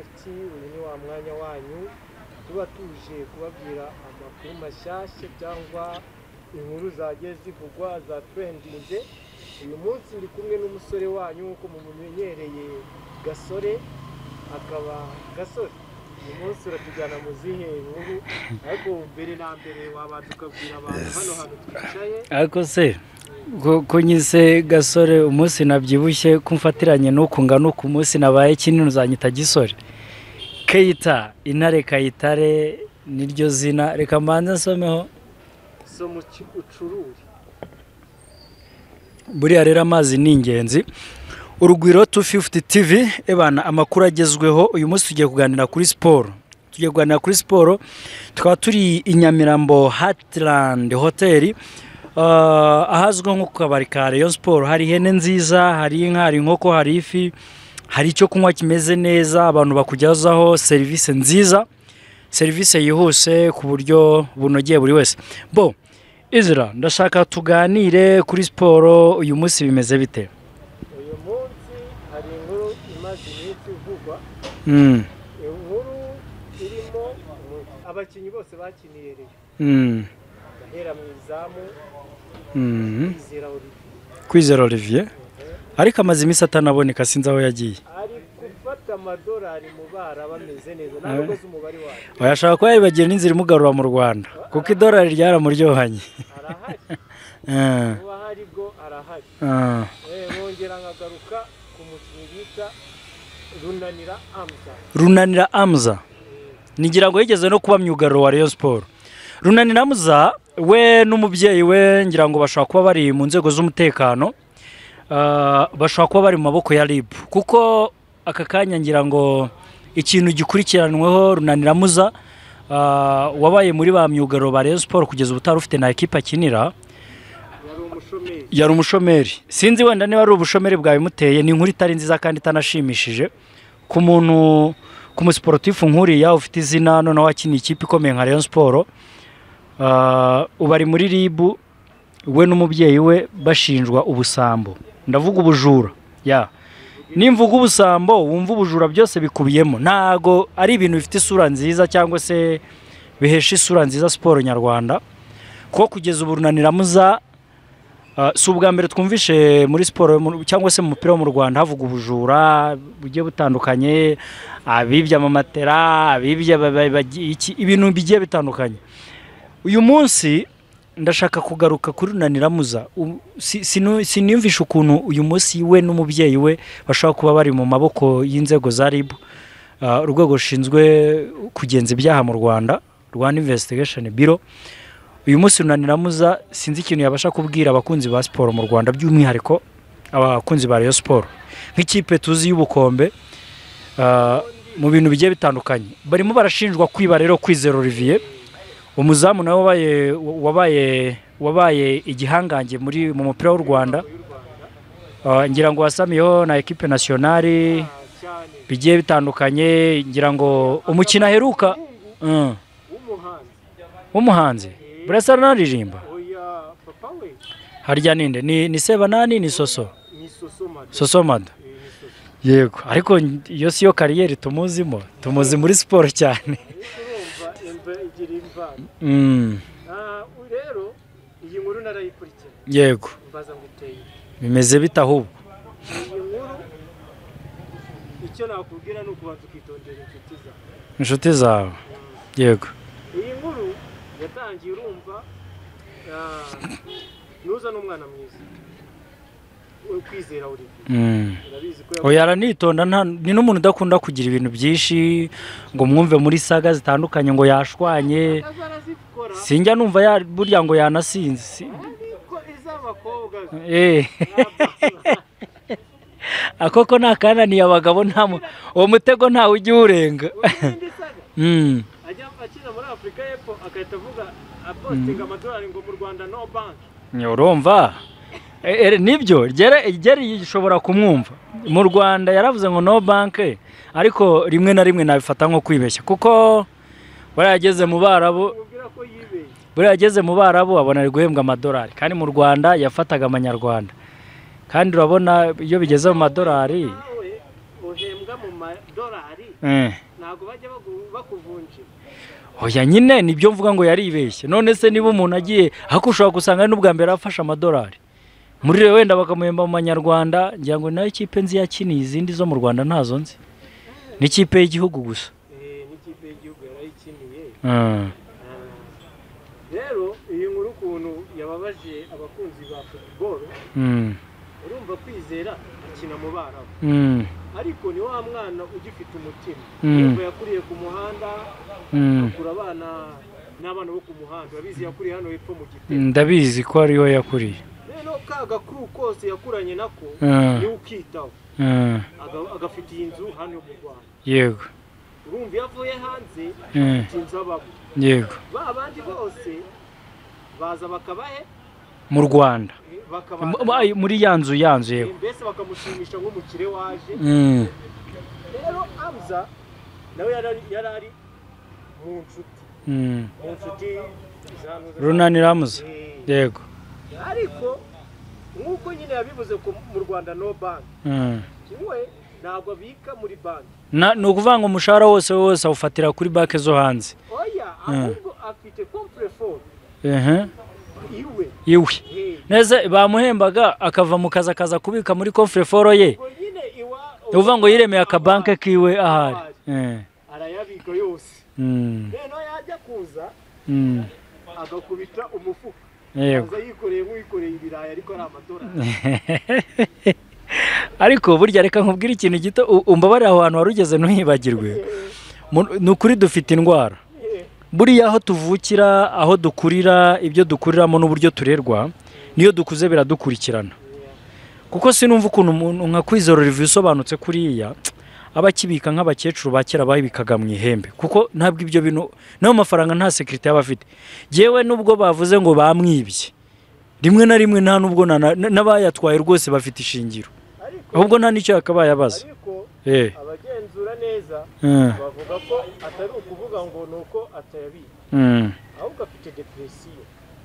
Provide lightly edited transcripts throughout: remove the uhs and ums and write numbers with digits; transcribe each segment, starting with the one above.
uyu ni wa mwanya wanyu tuba tuje kubabwira amakuru mashyashya cyangwa inkuru zagiye zivugwa za trendinze. Uyu munsi ndi kumwe n'umusore wanyu nkuko mumumenyereye Gasore, akaba Gasore uyu munsi uratujyana mu zihe nkuru, ariko mbere na mbere wabanza ukabwira abantu hano twicaye. Ariko se ko nyise Gasore umunsi nabyibushye kumfatiranye nuko ngana ku munsi nabaye kinini uzanyita Gisore. Keita Intare Kayitare niryo zina, reka mbanza nsomeho somo ucururi. Buriya rero amazi ni ingenzi. Urugwiro 250 TV ebana amakuru agezweho. Uyu munsi tugiye kuganira kuri siporo. Tukaba turi i Nyamirambo Heartland Hotel, ahazwe nko ku kabari ka Rayon Sport. Hari ihene nziza, hari inka, hari inkoko, hari ifi, hari icyo kunywa kimeze neza, abantu bakujyazaho service nziza, service yihuse ku buryo bunogeye buri wese. Bo Izra, ndashaka tuganire kuri siporo. Uyu munsi bimeze bite? Uyu munsi hari inkuru imaze iminsi ivugwa, inkuru irimo abakinnyi bose bakiniye Rayon, bahera mu izamu Kwizera Olivier, ariko amaze iminsi atanaboneka, sinzi aho yagiye. ari gufata amadolari mu bara bameze neza, ntabwo azi umubare wayo. Bayashaka ko yabibagira n'inzira imugarura mu Rwanda, kuko idolari ryaramuryohanye. Arahari uba hari bwo arahari. Bongera nkagaruka ku mukinnyi bita Runanira Amza. Nigira ngo yigeze no kuba myugariro wa Rayon Sport. Runanira Amza we n'umubyeyi we ngira ngo bashaka kuba bari mu nzego z'umutekano, bashaka kuba bari mu maboko ya RIB, kuko aka kanya ngira ngo ikintu gikurikiranweho Runanira Amza wabaye muri ba myugariro ba Rayon Sport kugeza ubutari ufite na equipe akinira, yari umushomeri. Sinzi wenda niba ari ubushomeri bwawe muteye. Ni inkuru itari nziza kandi itanashimishije ku muntu, ku musportifu nkuriya ufite izina none wakiniye ikipe ikomeye nka Rayon Sport. Ubari muri RIB we n'umubyeyi we bashinjwa ubusambo, ndavuga ubujura. Nimvuga ubusambo wumva ubujura byose bikubiyemo, ntago ari ibintu bifite isura nziza cyangwa se bihesha isura nziza siporo nyarwanda. Ko kugeza ubu Runanira Amza si ubwa mbere twumvishe muri siporo cyangwa se mu mupira wo mu Rwanda havuga ubujura bugiye butandukanye, abibye amamatera, abibye ibintu bigiye bitandukanye. Uyu munsi ndashaka kugaruka kuri Runanira Amza. Siniyumvisha ukuntu uyu munsi we n'umubyeyi we bashaka kuba bari mu maboko y'inzego za RIB, urwego rushinzwe kugenza ibyaha mu Rwanda, Rwanda Investigation Bureau. Uyu munsi Runanira Amza sinzi ikintu yabasha kubwira abakunzi ba siporo mu Rwanda, by'umwihariko abakunzi ba Rayon Sport nk'ikipe tuzi y'ubukombe, mu bintu bigiye bitandukanye. Barimo barashinjwa kwiba rero Kwizera Olivier, umuzamu nawe wabaye igihangange mu mupira w'u Rwanda. Ngira ngo wasamiyeho na equipe nationale bigiye bitandukanye. Ngira ngo umukino aheruka w'umuhanzi burasa naririmba, harya ninde ni Sebanani ni Sosomada. Yego, ariko iyo siyo kariyeri tumuzimo, tumuzi muri siporo cyane. Rero iyi nkuru narayikurikira. Yego, mbaza nguteye bimeze bita ahubwo. Iyi nkuru icyo nakubwira ni ukubanza ukitondera inshuti zawe. Yego, iyi nkuru yatangiye urumva nuza n'umwana mwiza Kwizera Olivier. Oya aranitonda, ni n'umuntu udakunda kugira ibintu byinshi ngo mwumve muri saga zitandukanye ngo yashwanye. Sinjya numva burya ngo yanasinze. Akoko nakananiye abagabo, uwo mutego ntawe ujya urenga. Ajya akina muri Afrika y'Epfo akahita avuga apostinga amadolari ngo mu Rwanda no bank. Urumva nibyo geri ishobora kumwumva. Mu Rwanda yaravuze ngo no bank, ariko rimwe na rimwe nabifata nko kwibeshya, kuko barageze mu Barabu abona ari guhembwa amadolari, kandi mu Rwanda yafataga amanyarwanda. Kandi urabona iyo bigeze mu madolari uhembwa mu madolari ntabwo bajya bakuvunjira. oya nyine nibyo mvuga ngo yaribeshye. none se niba umuntu agiye ariko ushobora gusanga ari n'ubwa mbere afashe amadolari muri rero wenda bakamuhemba mu manyarwanda, ngira ngo nayo ikipe nzi yakiniye izindi zo mu Rwanda ntazo nzi, n'ikipe y'igihugu gusa. N'ikipe y'igihugu yarayikiniye. Rero iyi nkuru ukuntu yababaje abakunzi ba football, urumva Kwizera akina mu Barabu, ariko ni wa mwana ugifite umutima. Urumva yakuriye ku muhanda, akura abana n'abana bo ku muhanda, urabizi yakuriye hano hepfo mu Gitega. ndabizi ko ariho yakuriye. Rero ka gakuru kose yakuranye nako ni ukitaho, agafitiye inzu hano mu Rwanda. yego Urumva yavuye hanze inzu ababo. yego Ba bandi bose baza bakabahe mu Rwanda bakaba muri yanzu yego mbese bakamushimisha nk'umukire waje. Rero Hamza nawe yarari mu nshuti Runani Ramuza. yego ariko nk'uko nyine yabivuze ko mu Rwanda no bank, we ntabwo abika muri banki. ni ukuvuga ngo umushahara wose awufatira kuri banki zo hanze. oya ahubwo afite komplefone iwe neza bamuhembaga akava mu kazi akaza kubika muri kompleforo ye. uvuga ngo yiremeye akabanke kiwe ahari arayabika yose. rero yajya kuza agakubita umufuka, aza yikoreye nk'uwikoreye ibirayi ariko ari amadolari. ariko burya reka nkubwire ikintu gito umbabarira aho hantu warugeze ntuhibagirwe. ni ukuri dufite indwara buriya aho tuvukira, aho dukurira, ibyo dukuriramo n'uburyo turerwa, niyo dukuze biradukurikirana. kuko sinumva ukuntu umuntu nka Kwizera Olivier usobanutse kuriya abakibika nk'abakecuru ba kera babikaga mu ihembe, kuko ntabwo ibyo bintu nayo mafaranga nta security yaba afite. Yewe nubwo bavuze ngo bamwibye rimwe na rimwe nta nubwo n'abayatwaye rwose bafite ishingiro, ahubwo nta nicyo yakabaye abaza. abagenzura neza bavuga ko atari ukuvuga ngo nuko atayabika, ahubwo afite depression,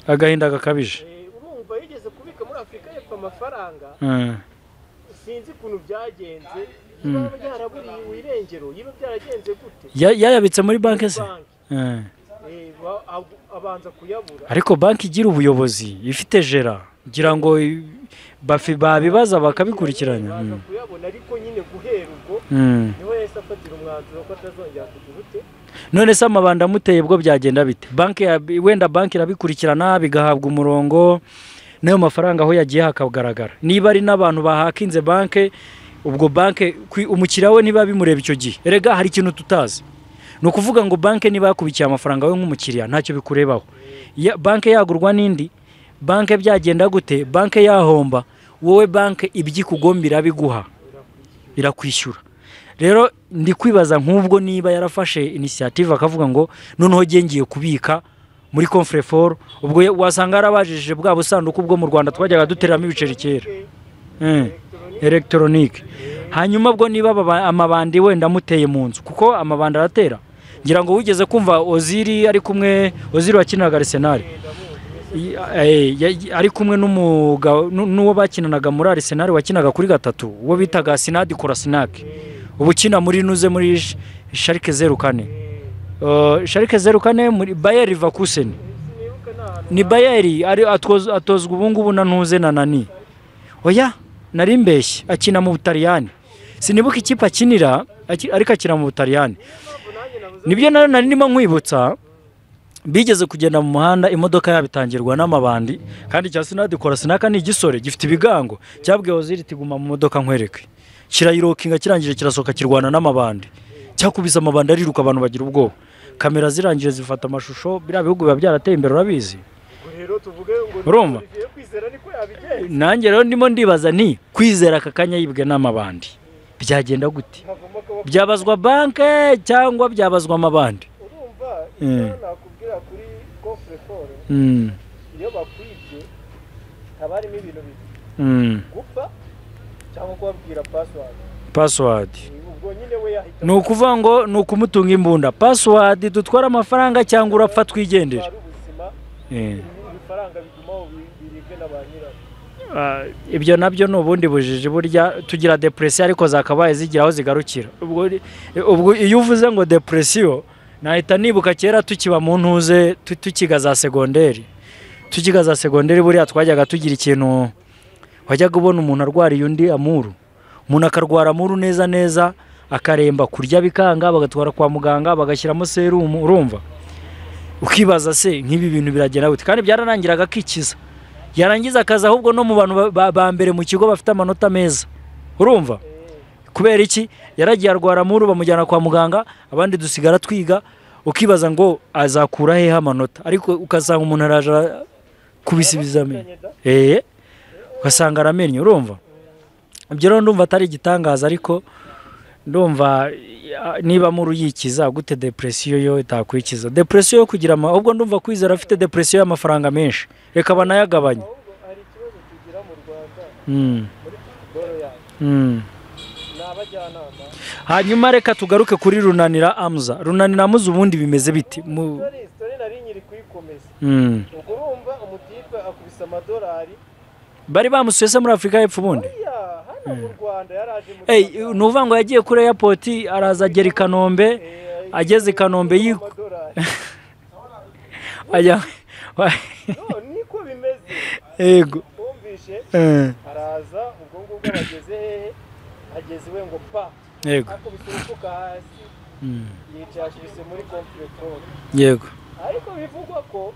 agahinda gakabije. urumva yigeze kubika muri Afrika y'Epfo amafaranga, sinzi ukuntu byagenze, yiba byaraburiye irengero, yiba byaragenze gute, yayabitse muri banki se. abanza kuyabura. ariko banki igira ubuyobozi ifite jera, ngira ngo babibaza bakabikurikirana. kuyabona ariko nyine guhera ubwo niho yahise afatira umwanzuro ko atazongera kugira ute. none se amabanda amuteye bwo byagenda bite? wenda banki irabikurikirana bigahabwa umurongo, nayo mafaranga aho yagiye hakagaragara. niba ari n'abantu bahakinze banki, ubwo banki umukiriya we niba bimureba icyo gihe, erega hari ikintu tutazi. ni ukuvuga ngo banki niba yakubikiye amafaranga we nk'umukiriya ntacyo bikurebaho. banki yagurwa n'indi banki byagenda gute, banki yahomba, wowe banki ibyikugomba irabiguha, irakwishyura. rero ndi kwibaza nk'ubwo niba yarafashe initiative akavuga ngo noneho ngiye kubika muri Confrefor, ubwo wasanga yarabajije bwa busanduku bwo mu Rwanda twajyaga duteramo ibiceri kera electronique. hanyuma bwo niba amabandi wenda muteye mu nzu, kuko amabandi aratera. ngira ngo wigeze kumva Oziri ari kumwe, Oziri wakinaga Arsenal, ari kumwe n'uwo bakinanaga muri Arsenal wakinaga kuri gatatu, uwo bitaga Sinadi Kolasinac, ubu kina muri nuze muri Schalke 04. Schalke 04 muri Bayer Leverkusen. ni Bayer ari atozwa ubu ngubu na ntuze na nani. oya nari mbeshye, akina mu Butaliyani, sinibuka ikipe akinira ariko akina mu Butaliyani. nibyo nari ndimo nkwibutsa, bigeze kugenda mu muhanda imodoka yabitangirwa n'amabandi, kandi cya Sinadi Kolasinac ni igisore gifite ibigango, cyabwiye Oziri tiguma mu modoka nkwereke, kirayirokinga kirangije kirasoka kirwana n'amabandi, cyakubise amabandi ariruka, abantu bagira ubwoba, kamera zirangije zifata amashusho. biriya bihugu biba byarateye imbere urabizi. urumva nanjye rero ndimo ndibaza nti Kwizera aka kanya yibwe n'amabandi byagenda gute? byabazwa banke cyangwa byabazwa amabandi? nakubwira kuri Confrefor, iyo bakwibye haba harimo ibintu bibiri, gupfa cyangwa kubabwira password. ubwo nyine we yahita, ni ukuvuga ngo ni ukumutunga imbunda, password dutwara amafaranga cyangwa urapfa twigendera. ibifaranga bigumaho biribwe na ba nyirayo. ibyo nabyo ni ubundi bujiji burya tugira depresiyo ariko zakabaye zigira aho zigarukira ubwo iyo uvuze ngo depresiyo nahita nibuka kera tukiba mu ntuze tukiga za segonderi buriya twajyaga tugira ikintu wajyaga ubona umuntu arwariye undi amuru umuntu akarwara amuru neza akaremba kurya bikanga bagatwara kwa muganga bagashyiramo serumu urumva ukibaza se nk'ibi bintu biragenda gute kandi byaranangiraga akikiza yarangiza akaza ahubwo no mu bantu ba mbere mu kigo bafite amanota meza urumva kubera iki yaragiye arwara amuru bamujyana kwa muganga abandi dusigara twiga ukibaza ngo azakura hehe amanota ariko ukasanga umuntu araje kubisibizamo ugasanga aramenye urumva ibyo rero ndumva atari igitangaza ariko ndumva niba muri uyikiza gute depresiyo yo itakwikiza depresiyo yo kugira ahubwo ndumva kwizera afite depresiyo y'amafaranga menshi reka banayagabanya hari ikibazo tugira mu Rwanda muri football yacu n'abajyanama hanyuma reka tugaruke kuri Runanira Amza ubundi bimeze biti story nari nyiri kuyikomeza ubwo urumva umutipe akubisa amadolari bari bamusuye muri Afrika y'Epfo ubundi hano mu Rwanda yaraje mu nuvuga ngo yagiye kuri airport araza agera i Kanombe ageze i Kanombe niko bimeze yego umvishe araza ubwo ngubwo bageze hehe ageze we ngo pa yego akubise umufuka hasi yicashise muri comfort yego ariko bivugwa ko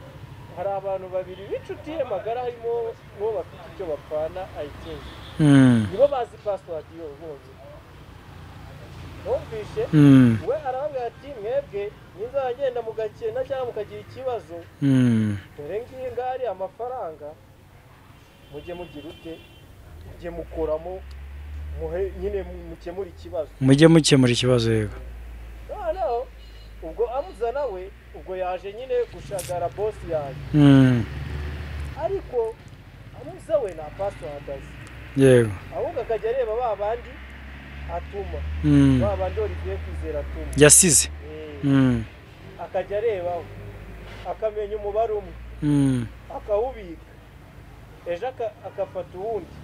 hari abantu babiri b'inshuti ye magara harimo n'uwo bafite icyo bapfana ayitinze nibo bazi password yo bose umvishe we arababwira ati mwebwe nizagenda mugakena cyangwa mukagira ikibazo dore ngiye ngari amafaranga mujye mugira ute mujye mukoramo nyine mukemura ikibazo yego noneho ubwo Amza nawe ubwo yaje nyine gushagara boss yaje ariko Amza we na password azi yego ahubwo akajya areba babandi atuma babandi Olivier Kwizera atuma yasize akajya areba akamenya umubare umwe akawubika ejo akafata uwundi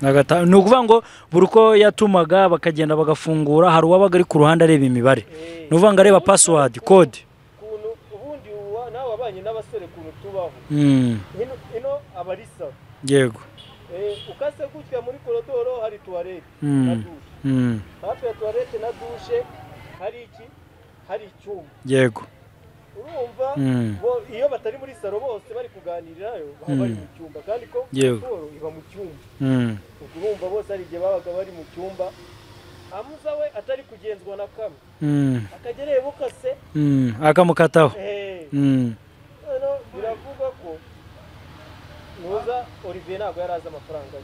agataha ni ukuvuga ngo buri uko yatumaga bakagenda bagafungura hari uwabaga ari ku ruhande areba imibare ni ukuvuga ngo areba password code ubundi nawe wabanye n'abasore kuntu tubaho ino abarisa yego ukase gutya muri korodoro hari toilette na douche hafi ya toilette na douche hari icyuma yego urumva iyo batari muri salo bose bari kuganirirayo baba bari mu cyumba kandi ko siporo iba mu cyumba urumva bose ari igihe babaga bari mu cyumba Amza we atari kugenzwa na kamwe akajya areba ukase akamukataho biravuga ko nuza Olivier ntabwo yari azi amafaranga ye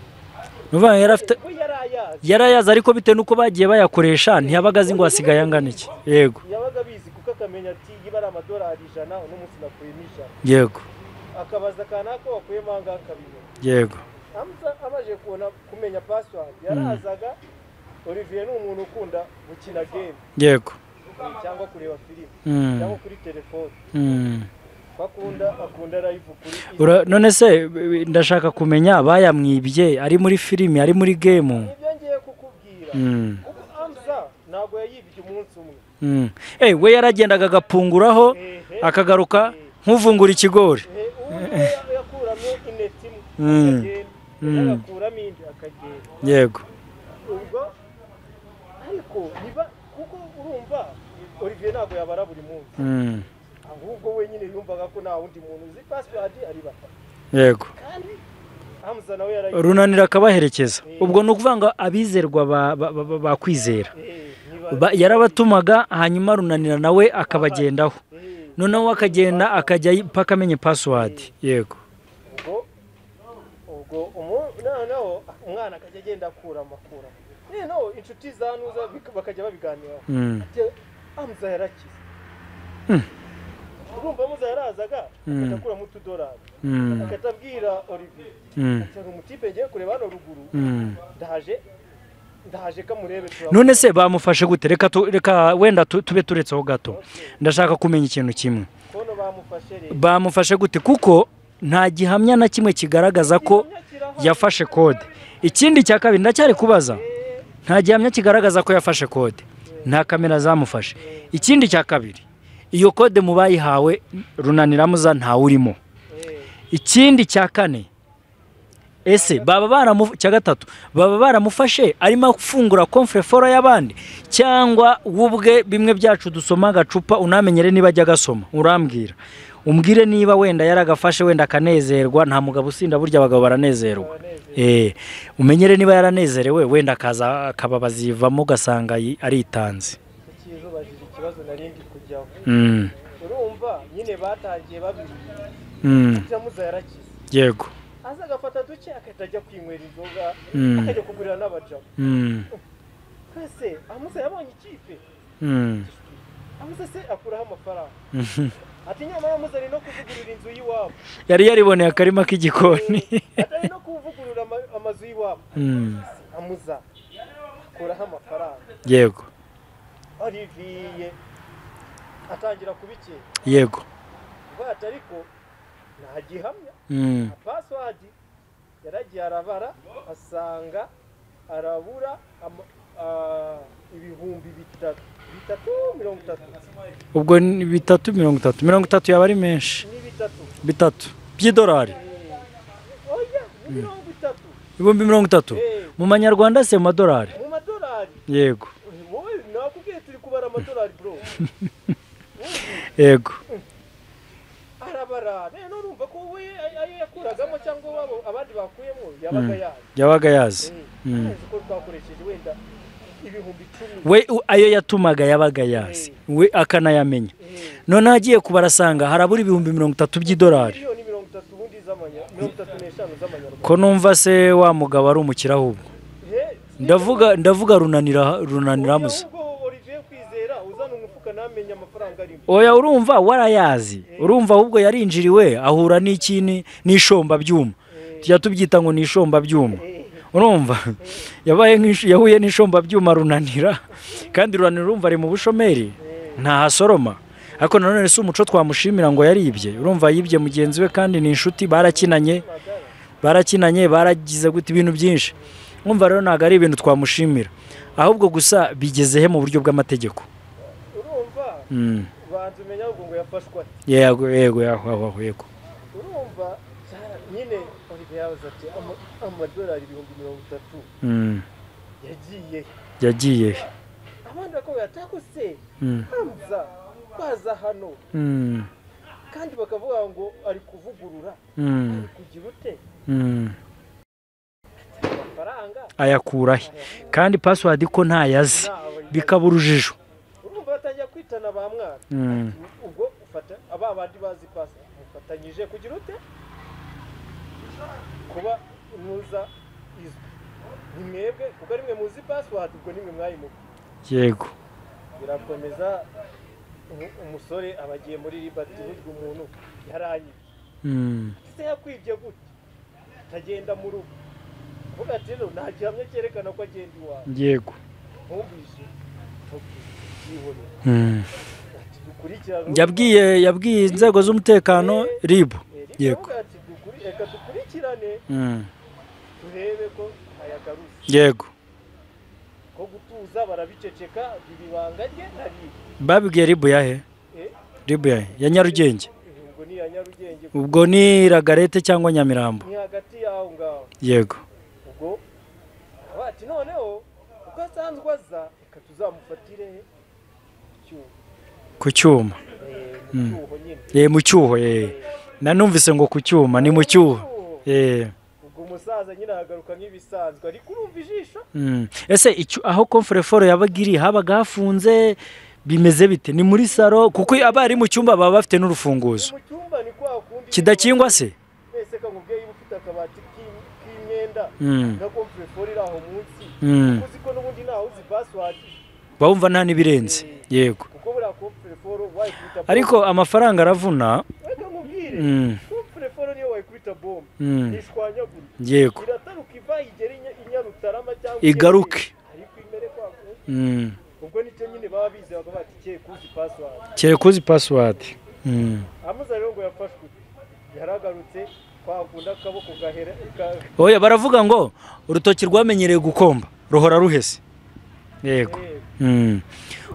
yarayazi ariko bitewe n'uko bagiye bayakoresha ntiyabaga azi ngo hasigaye angana iki yego yabaga bizi kuko akamenya ati yiba ari amadolari 100 uno munsi nakuyemo 100 yego akabaza akana ko wakuyemo angahe akabimenya yego Amza amaje kumenya password yarazaga Olivier ni umuntu ukunda gukina game yego cyangwa kureba filime cyangwa kuri telefone akunda live kuri none se ndashaka kumenya bayamwibye ari muri filime ari muri game ibyo ngiye kukubwira Amza ntabwo yayibye umunsi umwe we yaragendaga agapunguraho akagaruka nk'uvungura ikigori yakuramo ineti imwe agakuramo indi akagenda yego ubwo ariko kuko urumva Olivier ntabwo yabara buri munsi ahubwo we nyine yumvaga ko nta wundi muntu uzi password ari batatu yego Amza nawe Runanira akabaherekeza ubwo ni ukuvuga ngo abizerwa bakwizera yarabatumaga hanyuma Runanira nawe akabagendaho noneho akagenda akajya paka amenye password yego ubwo noneho umwana akajya agenda akura noneho inshuti za Nuza bakajya babiganiraho Amza yarakize urumva Amza yarazaga akakuramo $2 akatabwira Olivier ati umutipe ngiye kureba hano ruguru ndahaje kamurebe none se bamufashe gute reka wenda tube turetseho gato ndashaka kumenya ikintu kimwe kono bamufashe gute kuko nta gihamya na kimwe kigaragaza ko yafashe kode. Ikindi cya kabiri ndacyari kubaza, nta gihamya kigaragaza ko yafashe kode, nta kamera zamufashe. Ikindi cya kabiri, iyo kode mu bayihawe Runaniramuza ntawurimo. Ikindi cya kane, ese cya gatatu baba baramufashe arimo afungura komfureforo y'abandi, cyangwa ubwe bimwe byacu dusoma agacupa unamenyere niba ajya gasoma, urambwira umbwire niba wenda yaragafashe wenda akanezerwa. Nta mugabo usinda, burya abagabo baranezerwa. Umenyere niba yaranezerewe, wenda akaza akababazivamo ugasanga aritanze. Ikibazo narindi kujyaho, urumva nyine batangiye babiri, Muza yarakize, yego, aza agafata duke akahita ajya kwinywera inzoga, akajya kugurira n'abajamu. Twese Muza yabonye ikipe, Muza se akuraho amafaranga, ati nyamara Muza ari no kuvugurura inzu y'iwabo, yari yariboneye akarima k'igikoni, atari no kuvugurura amazu y'iwabo. Muza akuraho amafaranga, yego, Olivier atangira kubikira, yego, bati ariko nta gihamya, password yaragiye arabara asanga arabura ibihumbi 330. ubwo ni 330 yaba ari menshi, ni 3 by'idolari, oya 30, ibihumbi 30 mu manyarwanda se mu madolari, yego, wowe nakubwiye turi kubara amadolari bro. yego, arabara rero urumva ko we ayo yakuragamo cyangwa abandi bakuyemo yabaga yazi, ko twakoresheje wenda ibihumbi 10, we ayo yatumaga yabaga yazi, we akanayamenya. None agiye kubarasanga harabura ibihumbi 30 by'idolari, miliyoni 30 ubundi z'amanyarwanda. Ko numva se wa mugabo ari umukira ahubwo, ndavuga Runaniramuza. Oya, urumva warayazi, urumva ahubwo yarinjiriwe ahura n'ishomba byuma, tujya tubyita ngo ni ishomba byuma, urumva yahuye n'ishomba byuma Runanira, kandi Runanira urumva ari mu bushomeri ntahasoroma. Ariko nanone si umuco twamushimira ngo yaribye, urumva yibye mugenzi we kandi ni inshuti, barakinanye baragize gute ibintu byinshi. Urumva rero ntago ari ibintu twamushimira, ahubwo gusa bigezehe mu buryo bw'amategeko. Banza umenya ngo yafashwa. Yego. Urumva nyine Olivier yavuze ati amadolari 30 yagiye. Abandi bako yatakuse Muza baza hano, kandi bakavuga ngo ari kuvugurura, ari kugira ute, amafaranga ayakurahe kandi password ko ntayazi, bikaba urujijo. Batangiye kwitana ba mwana, ubwo ufata abandi bazi password mufatanyije kugira ute kuba Muza izwi, ni mwebwe kuko ari mwe muzi password, ubwo nimwe mwayimuka. Yego, birakomeza. Umusore abagiye muri Liberty, burya umuntu yaranyije, ese yakwibye gute atagenda mu rugo, vuga ati no nta gihamya cyerekana ko agenda iwawe. Yego, ntumvise yabwiye inzego z'umutekano RIB. Yego, reka dukurikirane turebe ko ayagarutse. Yego, ko gutuza barabiceceka bibanga rye na RIB. Babwiye RIB yahe? RIB yahe? Ya Nyarugenge. Ubwo ni ya Nyarugenge, ubwo ni Ragarete cyangwa Nyamirambo, ni hagati yaho ngaho. Yego, ubwo bati noneho uko asanzwe aza reka tuzamufatire ku cyuma. Mu cyuho, nanumvise ngo ku cyuma, ni mu cyuho. ubwo umusaza nyine ahagaruka nk'ibisanzwe, ariko urumva ijisho. Ese aho komfureforo yabaga habaga hafunze, bimeze bite? Ni muri saro, kuko abari mu cyumba baba bafite n'urufunguzo. Mu cyumba ni kwa kundi kidakingwa se? Ese kamubwiye ufite akabati k'imyenda na komfureforo iri aho munsi, uzi ko n'ubundi ntaho uzi password, bawumva nta n'ibirenze. Yego, kuko buriya komfureforo wayikubita, ariko amafaranga aravuna. Reka nkubwire, komfureforo niyo wayikubita bombe ishwanyagura. Yego, irataruka iva igera Inyarutarama cyangwa igaruke, ariko imere kwa ubwo nicyo nyine baba bize bakavuga ati keye kuzi password. Muza Muza rero ngo yafashwe yaragarutse twakunda akaboko gahera oya baravuga ngo urutoki rwamenyereye gukomba ruhora ruhese yego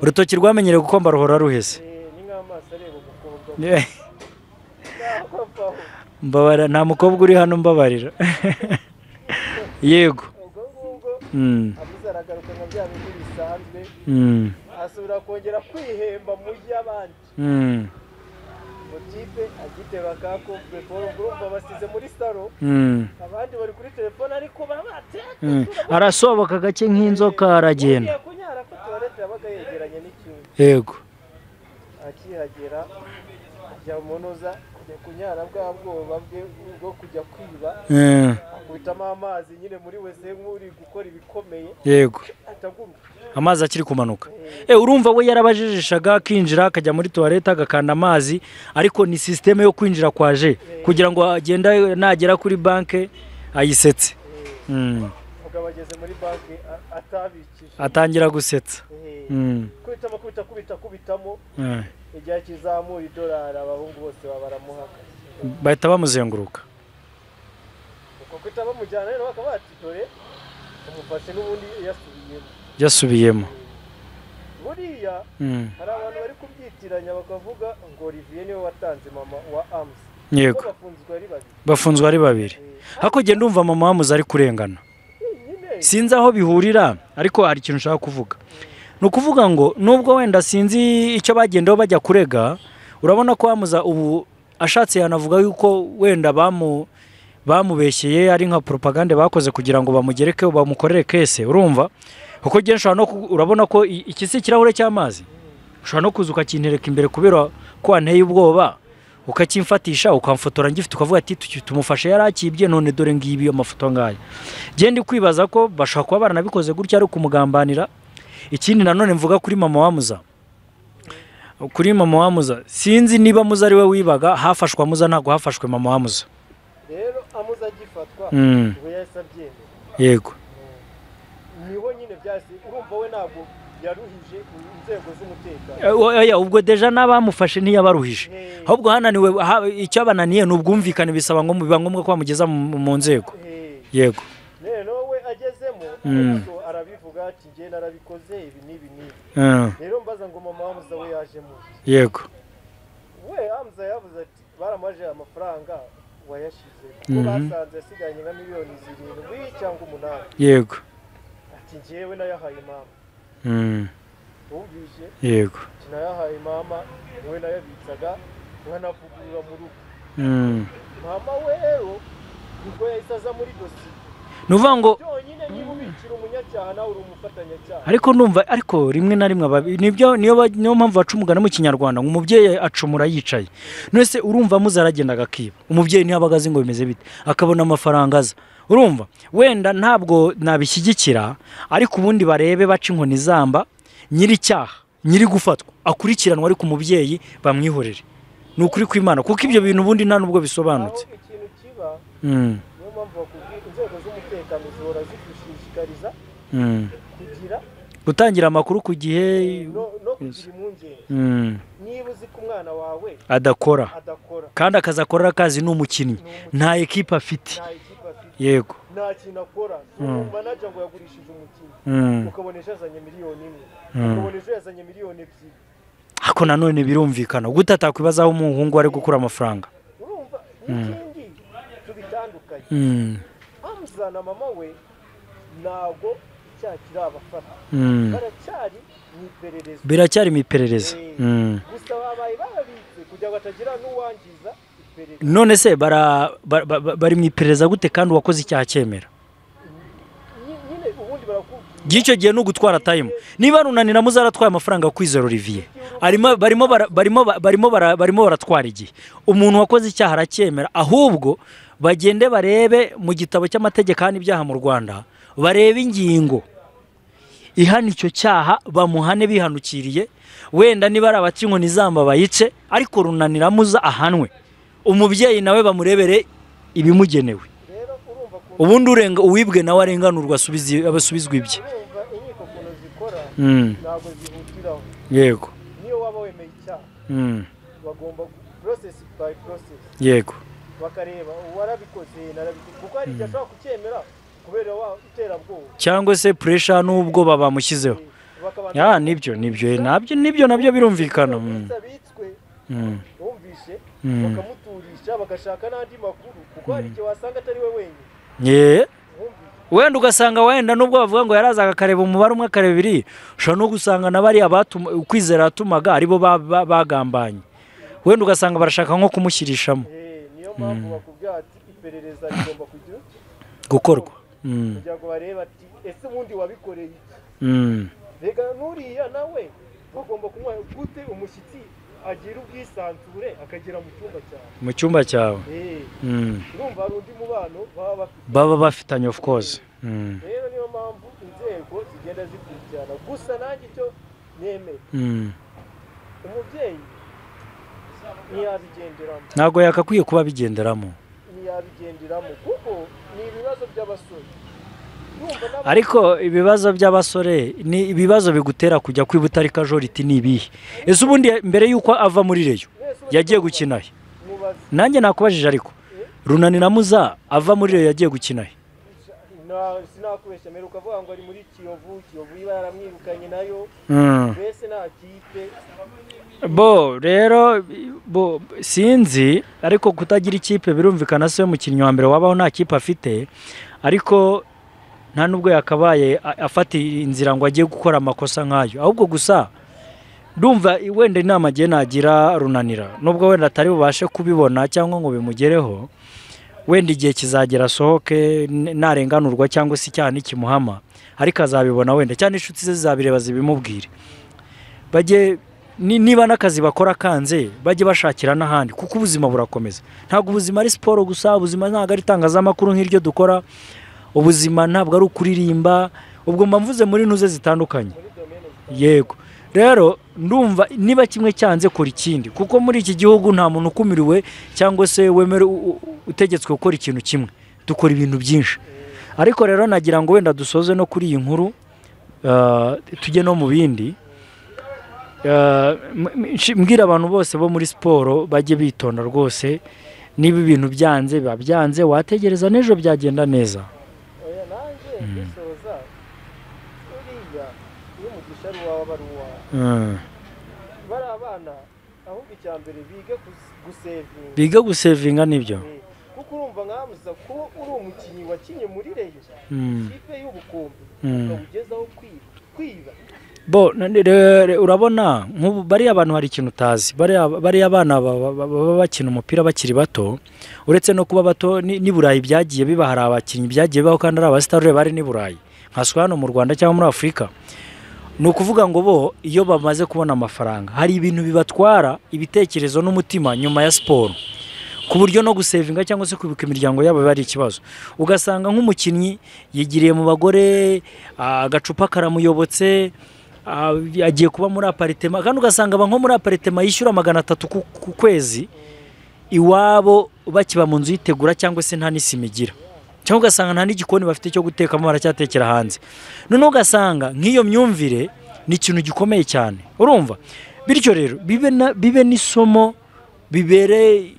urutoki rwamenyereye gukomba ruhora ruhese ni nk'amaso areba umukobwa mbabara nta mukobwa uri hano mbabarira yego ubwo ngubwo amuze aragaruka nka bya bindi bisanzwe asubira kongera kwihemba mu y'abandi motipe agiteba kakumve urumva basize muri saro abandi bari kuri telefone ariko babate arasohoka gake nk'inzoka aragenda kunyara ko tuwarete yabaga yegeranye n'ikintu yego akihagera ajya munoza kujya kunyara bwa bwoba bwe bwo kujya kwiba akubitamo amazi nyine muri wese nk'uri gukora ibikomeye yego atagumye amazi akiri kumanuka urumva we yarabajijishaga akinjira akajya muri toilette agakanda amazi ariko ni systeme yo kwinjira kwaje kugira ngo agenda nagera kuri banke ayisetse bageze muri banke atabikije atangira gusetsa kubitamo igihe kizamura idolari abahungu bose babaramuhaka bahita bamuzenguruka uko kwita bamujyana rero bakaba bati dore umufashe n'ubundi yasubiyemo buriya hari abantu bari kubyitiranya bakavuga ngo Olivier niwe watanze mama wa Amza yego bafunzwe ari babiri hako genda umva mama wamuze ari kurengana sinzi aho bihurira ariko hari ikintu ushaka kuvuga nukuvuga ngo nubwo wenda sinzi icyo bagendaho bajya kurega urabona ko wamuza ubu ashatse yanavuga yuko wenda bamubeshyeye ari nka propaganda bakoze kugira ngo bamugereke bamukorere kese urumva kuko gensha no urabona ko ikisi kirahure cy'amazi ushobora no kuzuka kintereka imbere kubera ko anteye ubwoba ukakimfatisha ukamfotora ngifite ukavuga ati tumufashe yarakibye none dore ngibi amafoto ngaya gende kwibaza ko bashaka kuba baranabikoze gutya ari kumugambanira ikindi nanone mvuga kuri mama wamuza sinzi niba muza ari we wibaga hafashwa muza ntago hafashwe mama wamuza rero amuza gifatwa ngo yasabye yego niho nyine byasi urumva we ntabwo yaruhije inzego z'umutekano oya ubwo deja n'abamufashe ntiyabaruhije ahubwo hananiwe icyo abananiye n'ubwumvikane bisaba ngo biba ngombwa ko bamugeza mu nzego yego rero we agezemo arabivuga ati ngiye narabikoze ibi n'ibi rero mbaza ngo mama wamuza we yajemo yego we Amza yavuze ati baramaje amafaranga wayashize kuko basanze yasiganye nka miliyoni 7 cyangwa 8 yego ati ngewe nayahaye mama wumvise yego nayahaye mama we nayabitsaga nkanavugurura mu rugo mama we rero ubwo yahisaza muri dosiye nuvuga ngo byonyine niba ubikira umunyacyaha nawe uri umufatanyacyaha ariko numva ariko rimwe na rimwe niyo mpamvu baca umugani mu kinyarwanda ngo umubyeyi acumura yicaye nese urumva muzaragenda agakiba umubyeyi ntiyabaga azi ngo bimeze bite akabona amafaranga aza urumva wenda ntabwo nabishyigikira ariko ubundi barebe baca inkoni zamba nyiri cyaha nyiri gufatwa akurikiranwa ariko umubyeyi bamwihorere ni ukuri kw'Imana kuko ibyo bintu ubundi nta nubwo bisobanutse ikintu kiba niyo mpamvu bakubwira inzego z'umutekano zihora zigushishikariza kugira gutangira amakuru ku gihe no kugira impungenge niba uzi ko umwana wawe adakora kandi akazi akora akazi ni umukinnyi nta ekipa afite yego nta kintu akora manager ngo yagurishije umukinnyi ukabona yazanye miliyoni 1 ukabona yazanye miliyoni 2 ako nanone birumvikana gute atakwibaza aho umuhungu ari gukura amafaranga urumva n'ikindi tubitandukanye Amza na mama we nago cyakira abafata biracyari mu iperereza gusa babaye babitse kugira ngo atagira n'uwangiza iperereza none se bari mu iperereza gute kandi uwakoze icyaha cyemera nyine ubundi barakubwira gicyo gihe no gutwara time niba runanira muzaratwaye amafaranga kwizera Olivier barimo baratwara igihe umuntu wakoze icyaha aracyemera ahubwo bagende barebe mu gitabo cy'amategeko hano ibyaha mu Rwanda barebe ingingo ihana icyo cyaha bamuhane bihanukiriye wenda niba ari abakinkoni zamba bayice ariko runanira muza ahanwe umubyeyi nawe bamurebere ibimugenewe ubundi urenga uwibwe nawe arenganurwa abasubizwa ibye ntabwo zihutiraho yego niyo waba wemeye icyaha bagomba process by process yego bakareba warabikoze narabikoze kuko hari igihe ashobora kucyemera kubera iterabwoba cyangwa se pressure n'ubwoba bamushyizeho. Nibyo nabyo birumvikana. bumvishe bakamuturisha bagashaka n'andi makuru kuko hari igihe wasanga atari we wenyine. Wenda ugasanga wenda nubwo bavuga ngo yarazaga akareba umubare umwe akareba ibiri, ushobora no gusanga n'abari ukwizera yatumaga aribo bagambanye, wenda ugasanga barashaka nko kumushyirishamo. Niyo mpamvu bakubwira ati iperereza rigomba gukorwa kugira ngo barebe ati ese ubundi wabikoreye rega nuriya nawe bagomba kumuha gute umushyitsi agira ubwisanzure akagera mu cyumba cyawe urumva hari undi mubano baba bafitanye of course. Rero niyo mpamvu inzego zigenda zikurikirana gusa nanjye icyo nemeye umubyeyi ntiyabigenderamo, ntabwo yakakwiye kuba abigenderamo, ntiyabigenderamo kuko ni ibibazo by'abasore. Ariko ibibazo by'abasore ni ibibazo bigutera kujya kwibuta ari Kajoriti nibihe. Ese ubundi mbere yuko ava muri Reyo yagiye gukina he? Nanjye nakubajije ariko Runaniramuza ava muri Reyo yagiye gukina he? Sinakubeshya meruka avuga ngo ari muri Kiyovu iba yaramwirukanye nayo mbese nta kipe rero sinzi, ariko kutagira ikipe birumvikana se umukinnyi wa mbere wabaho nta kipe afite, ariko nta nubwo yakabaye afata inzira ngo agiye gukora amakosa nk'ayo. Ahubwo gusa ndumva wenda inama agiye nagira Runanira nubwo wenda atari bubashe kubibona cyangwa ngo bimugereho, wenda igihe kizagera asohoke narenganurwa cyangwa se icyaha n'ikimuhama, ariko azabibona wenda cyane inshuti ze zizabireba zibimubwire. Bajye niba n'akazi bakora kanze bajye bashakira n'ahandi kuko ubuzima burakomeza. Ntabwo ubuzima ari siporo gusa, ubuzima ntabwo ari itangazamakuru nk'iryo dukora, ubuzima ntabwo ari ukuririmba, ubwo mvuze muri ntuze zitandukanye. Yego rero ndumva niba kimwe cyanze kora ikindi, kuko muri iki gihugu nta muntu ukumiriwe cyangwa se wemere utegetswe gukora ikintu kimwe, dukora ibintu byinshi. Ariko rero nagira ngo wenda dusoze no kuri iyi nkuru tujye no mu bindi. Mbwira abantu bose bo muri siporo bajye bitonda rwose, niba ibintu byanze biba byanze, wategereza n'ejo byagenda neza. bari abana ahubwo icyambere biga gusevinga nibyo kuko urumva nkamuza ko uri umukinnyi wakinye muri Reyo ikipe y'ubukombe ukabugezaho kwiba urabona nk'ubu bariya abantu hari ikintu utazi, bariya abana baba bakina umupira bakiri bato, uretse no kuba bato ni Burayi byagiye biba, hari abakinnyi byagiye bibaho kandi ari abasitari bari ni Burayi nka hano mu Rwanda cyangwa muri Afurika. Ni ukuvuga ngo bo iyo bamaze kubona amafaranga hari ibintu bibatwara ibitekerezo n'umutima nyuma ya siporo, ku buryo no gusevinga cyangwa se kwibuka imiryango yabo biba ari ikibazo. Ugasanga nk'umukinnyi yigiriye mu bagore, agacupa karamuyobotse, agiye kuba muri aparitema, kandi ugasanga nko muri aparitema yishyura 300 ku kwezi, iwabo bakiba mu nzu yitegura cyangwa se nta n'isimigira, cyangwa ugasanga nta n'igikoni bafite cyo gutekamo, baracyatekera hanze. Noneho ugasanga nk'iyo myumvire ni ikintu gikomeye cyane, urumva. Bityo rero bibe n'isomo bibere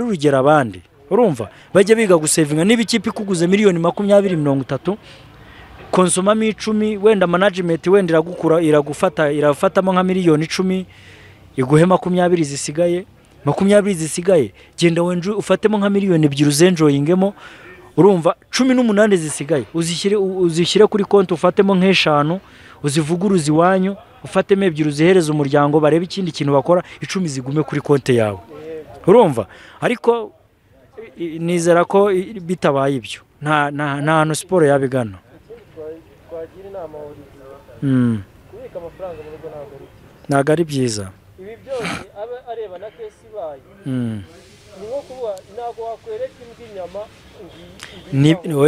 urugero abandi, urumva. Bajye biga gusevinga. Niba ikipe ikuguze miliyoni 20-30 konsomamo 10, wenda management wenda irafatamo nka miliyoni 10, iguhe 20 zisigaye, 20 zisigaye genda wenje ufatemo nka miliyoni 2 uzenjoyingemo, urumva. 18 zisigaye uzishyire kuri konti, ufatemo nk'eshanu uzivuguruza iwanyu, ufatemo 2 uzihereza umuryango barebe ikindi kintu bakora, 10 zigume kuri konti yawe, urumva. Ariko nizera ko bitabaye ibyo nta siporo yabigana. Twagira inama kubika amafaranga mu rugo ntabwo ari byiza. Ibi byose areba na kesi baye ni nko kuba ntabwo wakwereka imbwa inyama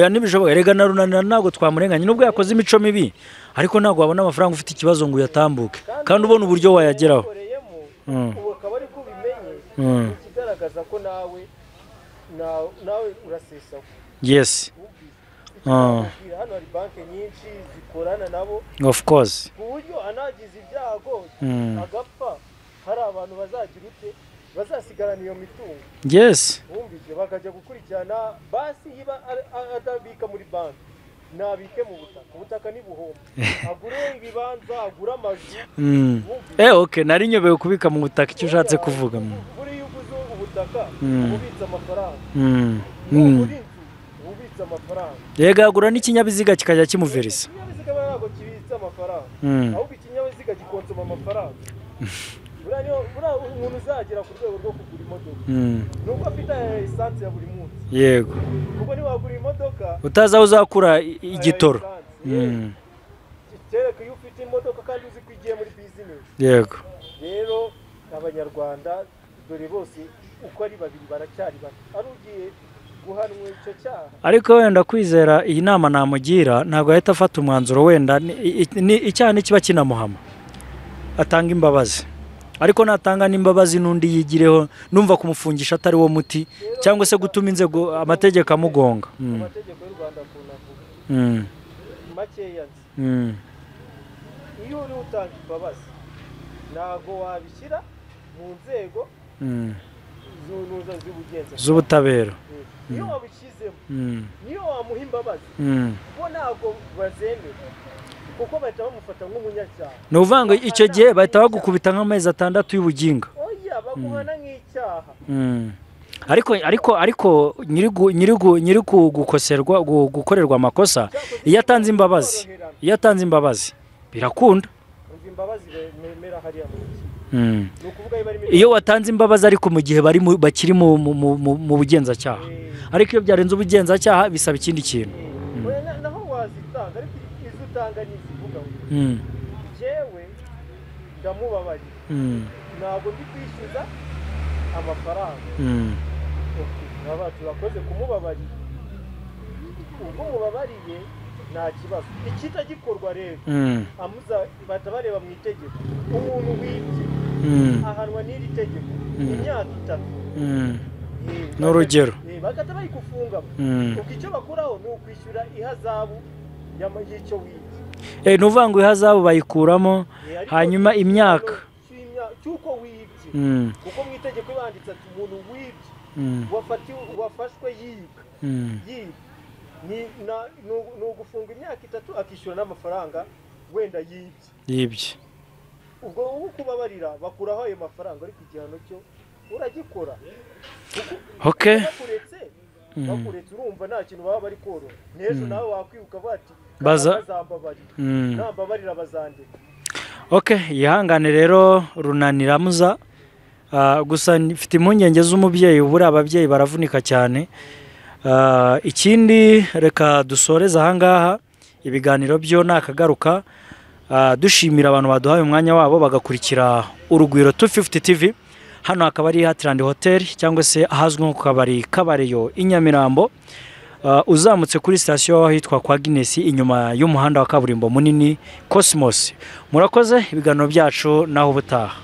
ntibishoboka. Erega na Runanira ntabwo twamurenganya nubwo yakoze imico mibi, ariko ntabwo wabona amafaranga ufite ikibazo ngo uyatambuke kandi ubona uburyo wayageraho. Ubu akaba ari ko ubimenye, ikigaragaza ko nawe urasesaho. Yes. Hano hari banki nyinshi zikorana nabo, of course, ku buryo anagize ibyago agapfa, hari abantu bazagira ute bazasigarana iyo mitungo yes bumvise bakajya gukurikirana basi yiba adabika muri banki nabike mu butaka ni buhombo agure ibibanza agura amazu okay nari nyobeye kubika mu butaka icyo ushatse kuvuga buri yuguzo ubutaka ubitsa amafaranga ubitsa amafaranga yega agura n'ikinyabiziga kikajya kimuverisa ikinyabiziga ntabwo kibitsa amafaranga ahubwo ikinyabiziga gikonsoma amafaranga buriya umuntu uzagera ku rwego rwo kugura imodoka nuko afite esanse ya buri munsi yego kuko niwagura imodoka utazi aho uzakura igitoro kereka iyo ufite imodoka kandi uzi ko igiye muri bizinesi yego rero abanyarwanda dore bose uko ari babiri baracyari bato ari ugiye guhanwa icyo cyaha ariko wenda kwizera iyi nama namugira ntabwo ahita afata umwanzuro wenda icyaha nikiba kinamuhama atanga imbabazi ariko natanga n'imbabazi n'undi yigireho numva kumufungisha atari wo muti cyangwa se gutuma inzego amategeko amugonga amategeko y'u Rwanda kunavuga makeya iyo uri utanga imbabazi ntabwo wabishyira mu nzego z'ubutabera iyo wabishyizemo niyo wamuha imbabazi kuko ntabwo bazemera kuko bahita bamufata nk'umunyacyaha ni ukuvuga ngo icyo gihe bahita bagukubita nk'amezi 6 y'ubuginga oya baguhana nk'icyaha ariko nyiri gukorerwa amakosa iyo atanze imbabazi birakunda iyo watanze imbabazi ariko mu gihe bakiri mu bugenzacyaha ariko iyo byarenze ubugenzacyaha bisaba ikindi kintu naho wazitanga ariko izo utanga ni izivuga jewe ndamubabariye ntabwo ndi kwishyuza amafaranga turakoze kumubabarira ubwo mubabariye nta kibazo ikita gikorwa rero bahita bareba mu itegeko umuntu wibye ahanwa n'iri tegeko imyaka 3 ni urugero bagahita bayigufunga ubwo icyo bakuraho ni ukwishyura ihazabu y'icyo wibye ni ukuvuga ngo ihazabu bayikuramo hanyuma imyaka cy'uko wibye kuko mu itegeko banditse ati umuntu wibye wafashwe yibwe ni ugufunga imyaka 3 akishyura n'amafaranga wenda yibye ubwo wowe kubabarira bakuraho ayo mafaranga ariko igihano cyo uragikora bakuretse urumva nta kintu baba bari korora n'ejo nawe wakwibuka bati bazambabarira bazandika yihangane rero runaniramuza gusa mfite impungenge z'umubyeyi ubura ababyeyi baravunika cyane ikindi reka dusoreze ahangaha ibiganiro byo nakagaruka dushimira abantu baduhaye umwanya wabo bagakurikira Urugwiro 250 TV hano akaba ari Heartland Hotel cyangwa se ahazwi nko kabari Kabareyo i Nyamirambo uzamutse kuri station ahitwa kwa Guinness inyuma y'umuhanda wa kaburimbo munini Cosmos murakoze ibiganiro byacu naho ubutaha